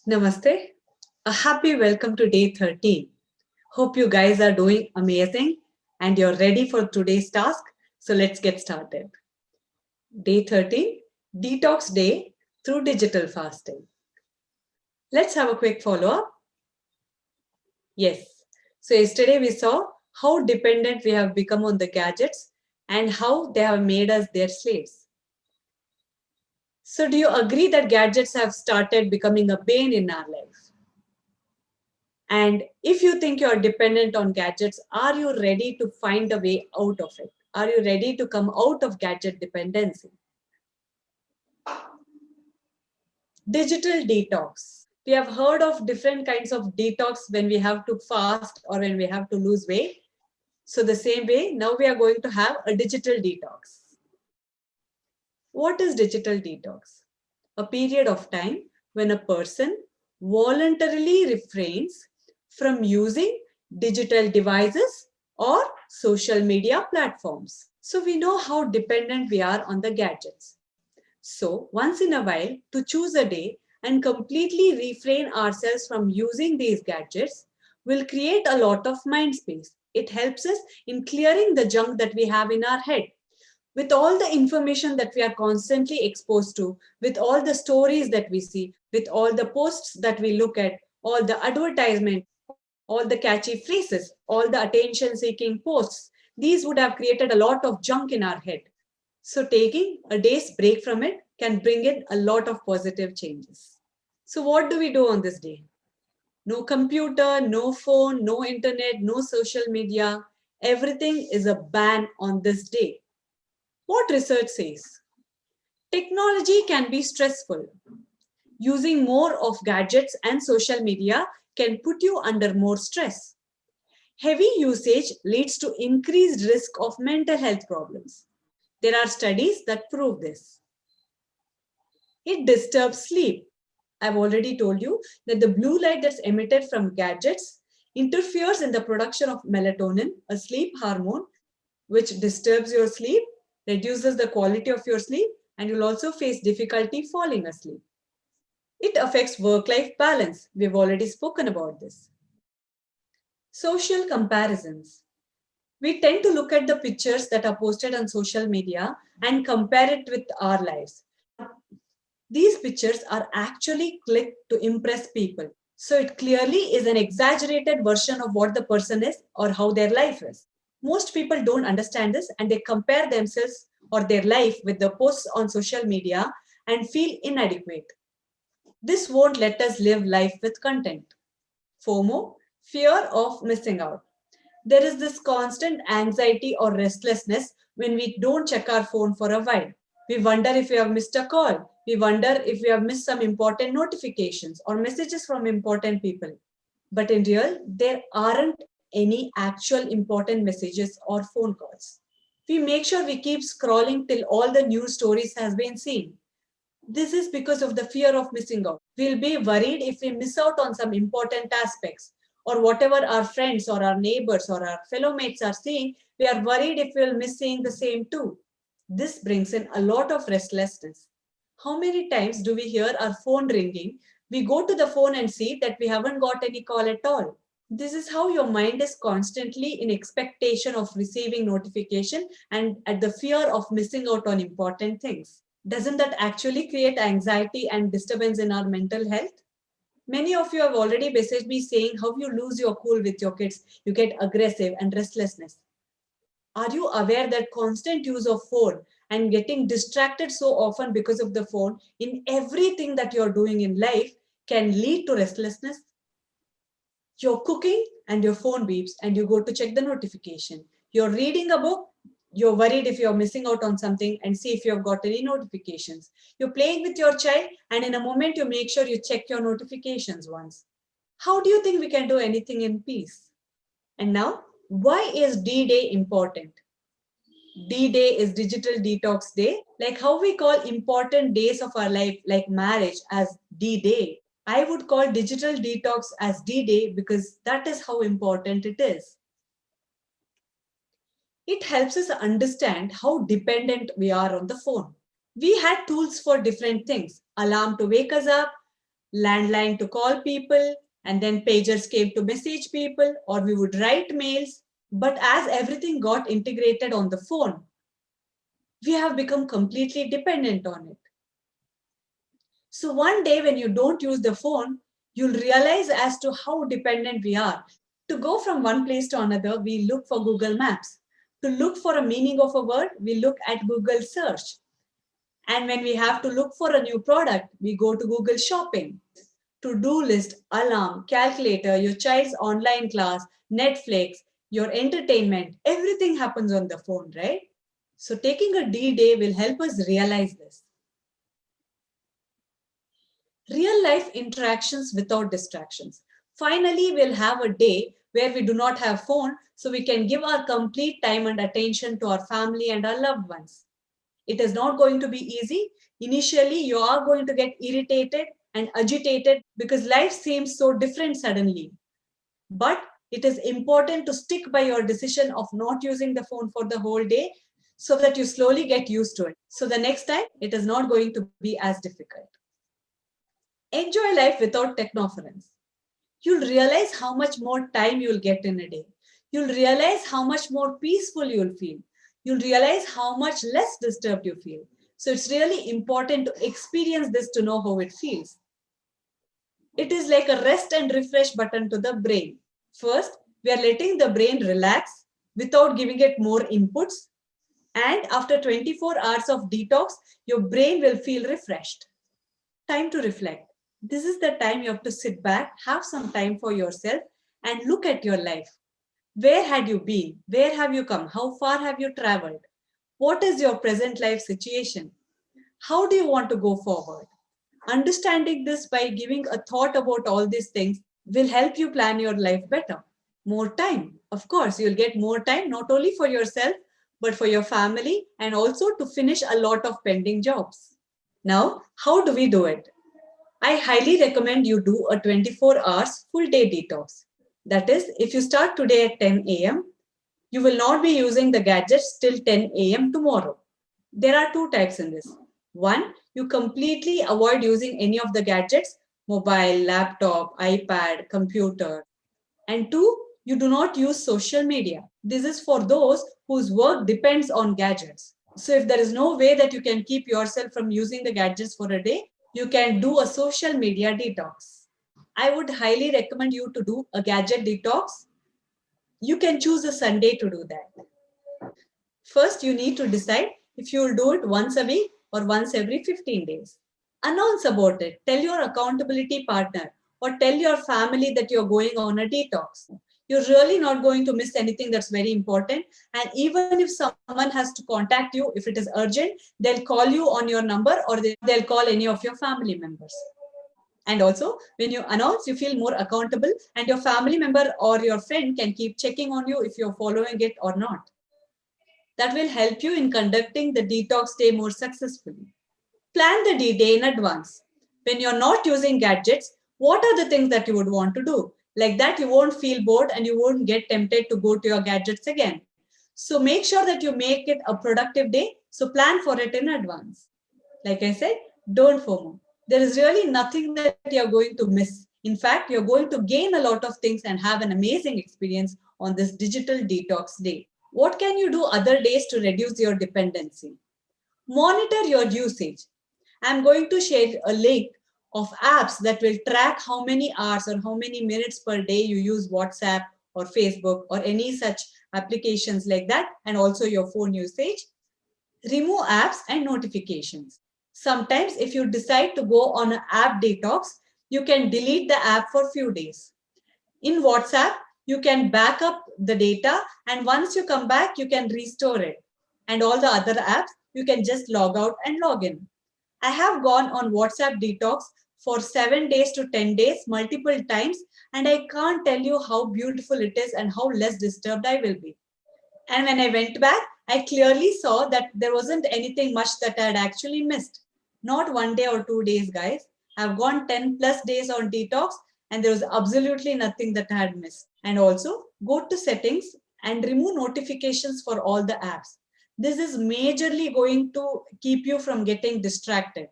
Namaste. A happy welcome to day 13. Hope you guys are doing amazing and you're ready for today's task. So let's get started. Day 13, Detox Day through digital fasting. Let's have a quick follow up. Yes. So yesterday we saw how dependent we have become on the gadgets and how they have made us their slaves. So do you agree that gadgets have started becoming a bane in our life? And if you think you're dependent on gadgets, are you ready to find a way out of it? Are you ready to come out of gadget dependency? Digital detox. We have heard of different kinds of detox when we have to fast or when we have to lose weight. So the same way, now we are going to have a digital detox. What is digital detox? A period of time when a person voluntarily refrains from using digital devices or social media platforms. So we know how dependent we are on the gadgets. So once in a while, to choose a day and completely refrain ourselves from using these gadgets will create a lot of mind space. It helps us in clearing the junk that we have in our head. With all the information that we are constantly exposed to, with all the stories that we see, with all the posts that we look at, all the advertisement, all the catchy phrases, all the attention seeking posts, these would have created a lot of junk in our head. So taking a day's break from it can bring in a lot of positive changes. So what do we do on this day? No computer, no phone, no internet, no social media. Everything is a ban on this day. What research says? Technology can be stressful. Using more of gadgets and social media can put you under more stress. Heavy usage leads to increased risk of mental health problems. There are studies that prove this. It disturbs sleep. I've already told you that the blue light that's emitted from gadgets interferes in the production of melatonin, a sleep hormone, which disturbs your sleep, reduces the quality of your sleep, and you'll also face difficulty falling asleep. It affects work-life balance. We've already spoken about this. Social comparisons. We tend to look at the pictures that are posted on social media and compare it with our lives. These pictures are actually clicked to impress people. So it clearly is an exaggerated version of what the person is or how their life is. Most people don't understand this and they compare themselves or their life with the posts on social media and feel inadequate. This won't let us live life with content. FOMO, fear of missing out. There is this constant anxiety or restlessness when we don't check our phone for a while. We wonder if we have missed a call. We wonder if we have missed some important notifications or messages from important people. But in real, there aren't any actual important messages or phone calls. We make sure we keep scrolling till all the news stories has been seen. This is because of the fear of missing out. We'll be worried if we miss out on some important aspects or whatever our friends or our neighbors or our fellow mates are seeing, we are worried if we'll miss seeing the same too. This brings in a lot of restlessness. How many times do we hear our phone ringing? We go to the phone and see that we haven't got any call at all. This is how your mind is constantly in expectation of receiving notification and at the fear of missing out on important things. Doesn't that actually create anxiety and disturbance in our mental health? Many of you have already messaged me saying how you lose your cool with your kids, you get aggressive and restlessness. Are you aware that constant use of phone and getting distracted so often because of the phone in everything that you're doing in life can lead to restlessness? You're cooking and your phone beeps and you go to check the notification. You're reading a book, you're worried if you're missing out on something and see if you've got any notifications. You're playing with your child and in a moment you make sure you check your notifications once. How do you think we can do anything in peace? And now, why is D-Day important? D-Day is Digital Detox Day, like how we call important days of our life, like marriage, as D-Day. I would call digital detox as D-Day because that is how important it is. It helps us understand how dependent we are on the phone. We had tools for different things. Alarm to wake us up, landline to call people, and then pagers came to message people, or we would write mails. But as everything got integrated on the phone, we have become completely dependent on it. So one day when you don't use the phone, you'll realize as to how dependent we are. To go from one place to another, we look for Google Maps. To look for a meaning of a word, we look at Google search. And when we have to look for a new product, we go to Google Shopping. To-do list, alarm, calculator, your child's online class, Netflix, your entertainment, everything happens on the phone, right? So taking a D-Day will help us realize this. Real life interactions without distractions. Finally, we'll have a day where we do not have phone, so we can give our complete time and attention to our family and our loved ones. It is not going to be easy. Initially, you are going to get irritated and agitated because life seems so different suddenly. But it is important to stick by your decision of not using the phone for the whole day so that you slowly get used to it. So the next time, it is not going to be as difficult. Enjoy life without technoference. You'll realize how much more time you'll get in a day. You'll realize how much more peaceful you'll feel. You'll realize how much less disturbed you feel. So it's really important to experience this to know how it feels. It is like a rest and refresh button to the brain. First, we are letting the brain relax without giving it more inputs. And after 24 hours of detox, your brain will feel refreshed. Time to reflect. This is the time you have to sit back, have some time for yourself, and look at your life. Where had you been? Where have you come? How far have you traveled? What is your present life situation? How do you want to go forward? Understanding this by giving a thought about all these things will help you plan your life better. More time. Of course, you'll get more time not only for yourself, but for your family and also to finish a lot of pending jobs. Now, how do we do it? I highly recommend you do a 24 hours full day detox. That is, if you start today at 10 a.m., you will not be using the gadgets till 10 a.m. tomorrow. There are two types in this. One, you completely avoid using any of the gadgets, mobile, laptop, iPad, computer. And two, you do not use social media. This is for those whose work depends on gadgets. So if there is no way that you can keep yourself from using the gadgets for a day, you can do a social media detox. I would highly recommend you to do a gadget detox. You can choose a Sunday to do that. First, you need to decide if you will do it once a week or once every 15 days. Announce about it. Tell your accountability partner or tell your family that you're going on a detox. You're really not going to miss anything that's very important. And even if someone has to contact you, if it is urgent, they'll call you on your number or they'll call any of your family members. And also, when you announce, you feel more accountable and your family member or your friend can keep checking on you if you're following it or not. That will help you in conducting the detox day more successfully. Plan the D-Day in advance. When you're not using gadgets, what are the things that you would want to do? Like that, you won't feel bored and you won't get tempted to go to your gadgets again. So make sure that you make it a productive day. So plan for it in advance. Like I said, don't FOMO. There is really nothing that you're going to miss. In fact, you're going to gain a lot of things and have an amazing experience on this digital detox day. What can you do other days to reduce your dependency? Monitor your usage. I'm going to share a link of apps that will track how many hours or how many minutes per day you use WhatsApp or Facebook or any such applications like that, and also your phone usage. Remove apps and notifications. Sometimes if you decide to go on an app detox, you can delete the app for a few days. In WhatsApp, you can back up the data, and once you come back, you can restore it. And all the other apps, you can just log out and log in. I have gone on WhatsApp detox for 7 days to 10 days multiple times, and I can't tell you how beautiful it is and how less disturbed I will be. And when I went back, I clearly saw that there wasn't anything much that I had actually missed. Not 1 day or 2 days, guys. I've gone 10 plus days on detox and there was absolutely nothing that I had missed. And also go to settings and remove notifications for all the apps. This is majorly going to keep you from getting distracted.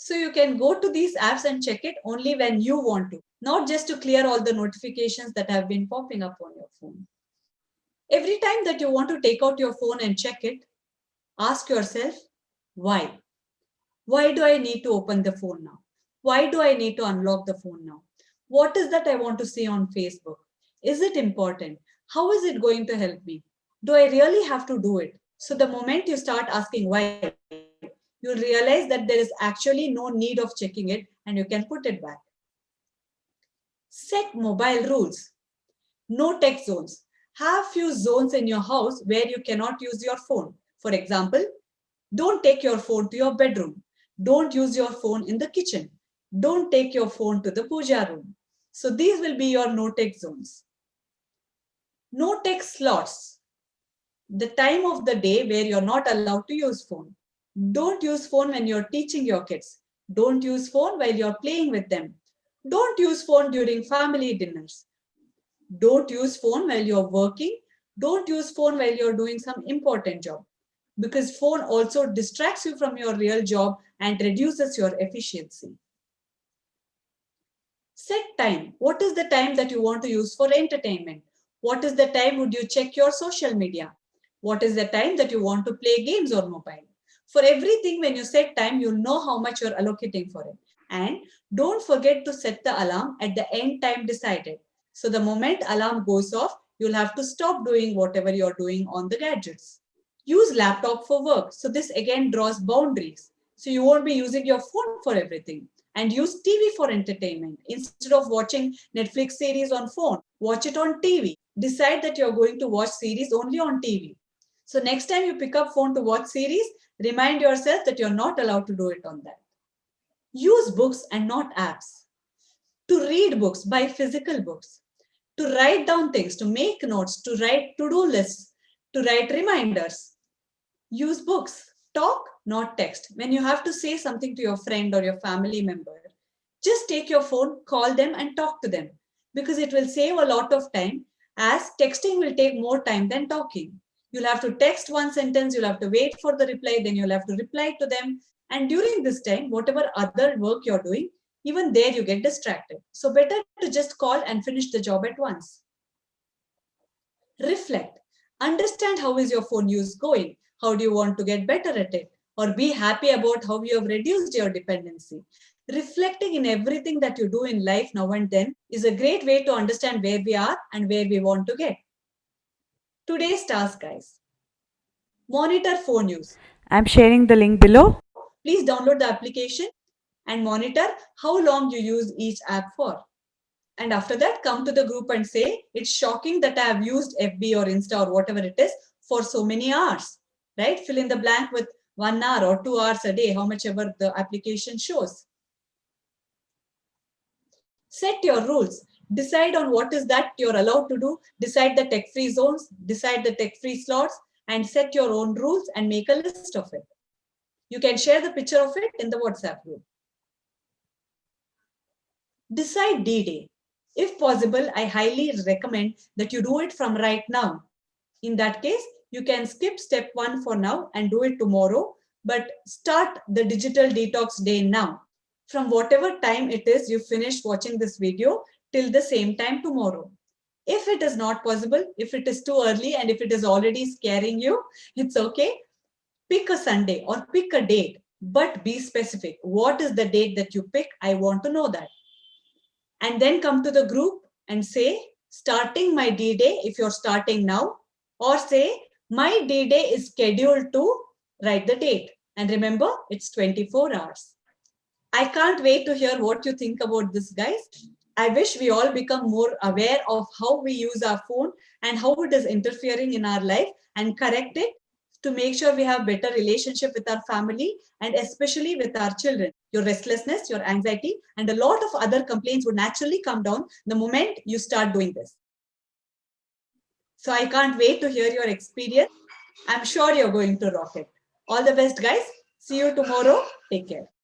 So you can go to these apps and check it only when you want to, not just to clear all the notifications that have been popping up on your phone. Every time that you want to take out your phone and check it, ask yourself, why? Why do I need to open the phone now? Why do I need to unlock the phone now? What is that I want to see on Facebook? Is it important? How is it going to help me? Do I really have to do it? So the moment you start asking why, you'll realize that there is actually no need of checking it and you can put it back. Set mobile rules. No tech zones. Have few zones in your house where you cannot use your phone. For example, don't take your phone to your bedroom. Don't use your phone in the kitchen. Don't take your phone to the puja room. So these will be your no tech zones. No tech slots. The time of the day where you're not allowed to use phone. Don't use phone when you're teaching your kids. Don't use phone while you're playing with them. Don't use phone during family dinners. Don't use phone while you're working. Don't use phone while you're doing some important job, because phone also distracts you from your real job and reduces your efficiency. Set time. What is the time that you want to use for entertainment? What is the time would you check your social media? What is the time that you want to play games or mobile? For everything, when you set time, you'll know how much you're allocating for it. And don't forget to set the alarm at the end time decided. So the moment alarm goes off, you'll have to stop doing whatever you're doing on the gadgets. Use laptop for work. So this again draws boundaries. So you won't be using your phone for everything. And use TV for entertainment. Instead of watching Netflix series on phone, watch it on TV. Decide that you're going to watch series only on TV. So next time you pick up phone to watch series, remind yourself that you're not allowed to do it on that. Use books and not apps. To read books, buy physical books. To write down things, to make notes, to write to-do lists, to write reminders. Use books. Talk, not text. When you have to say something to your friend or your family member, just take your phone, call them and talk to them, because it will save a lot of time, as texting will take more time than talking. You'll have to text one sentence, you'll have to wait for the reply, then you'll have to reply to them. And during this time, whatever other work you're doing, even there you get distracted. So better to just call and finish the job at once. Reflect. Understand how is your phone use going? How do you want to get better at it? Or be happy about how you have reduced your dependency. Reflecting in everything that you do in life now and then is a great way to understand where we are and where we want to get. Today's task, guys. Monitor phone use. I'm sharing the link below. Please download the application and monitor how long you use each app for. And after that, come to the group and say, it's shocking that I have used FB or Insta or whatever it is for so many hours, right? Fill in the blank with 1 hour or 2 hours a day, how much ever the application shows. Set your rules. Decide on what is that you're allowed to do. Decide the tech-free zones, decide the tech-free slots, and set your own rules and make a list of it. You can share the picture of it in the WhatsApp group. Decide D-Day. If possible, I highly recommend that you do it from right now. In that case, you can skip step 1 for now and do it tomorrow, but start the digital detox day now. From whatever time it is you finish watching this video till the same time tomorrow. If it is not possible, if it is too early and if it is already scaring you, it's okay. Pick a Sunday or pick a date, but be specific. What is the date that you pick? I want to know that. And then come to the group and say, starting my D-Day, if you're starting now, or say, my D-Day is scheduled to, write the date. And remember, it's 24 hours. I can't wait to hear what you think about this, guys. I wish we all become more aware of how we use our phone and how it is interfering in our life and correct it to make sure we have better relationship with our family and especially with our children. Your restlessness, your anxiety, and a lot of other complaints would naturally come down the moment you start doing this. So I can't wait to hear your experience. I'm sure you're going to rock it. All the best, guys. See you tomorrow. Take care.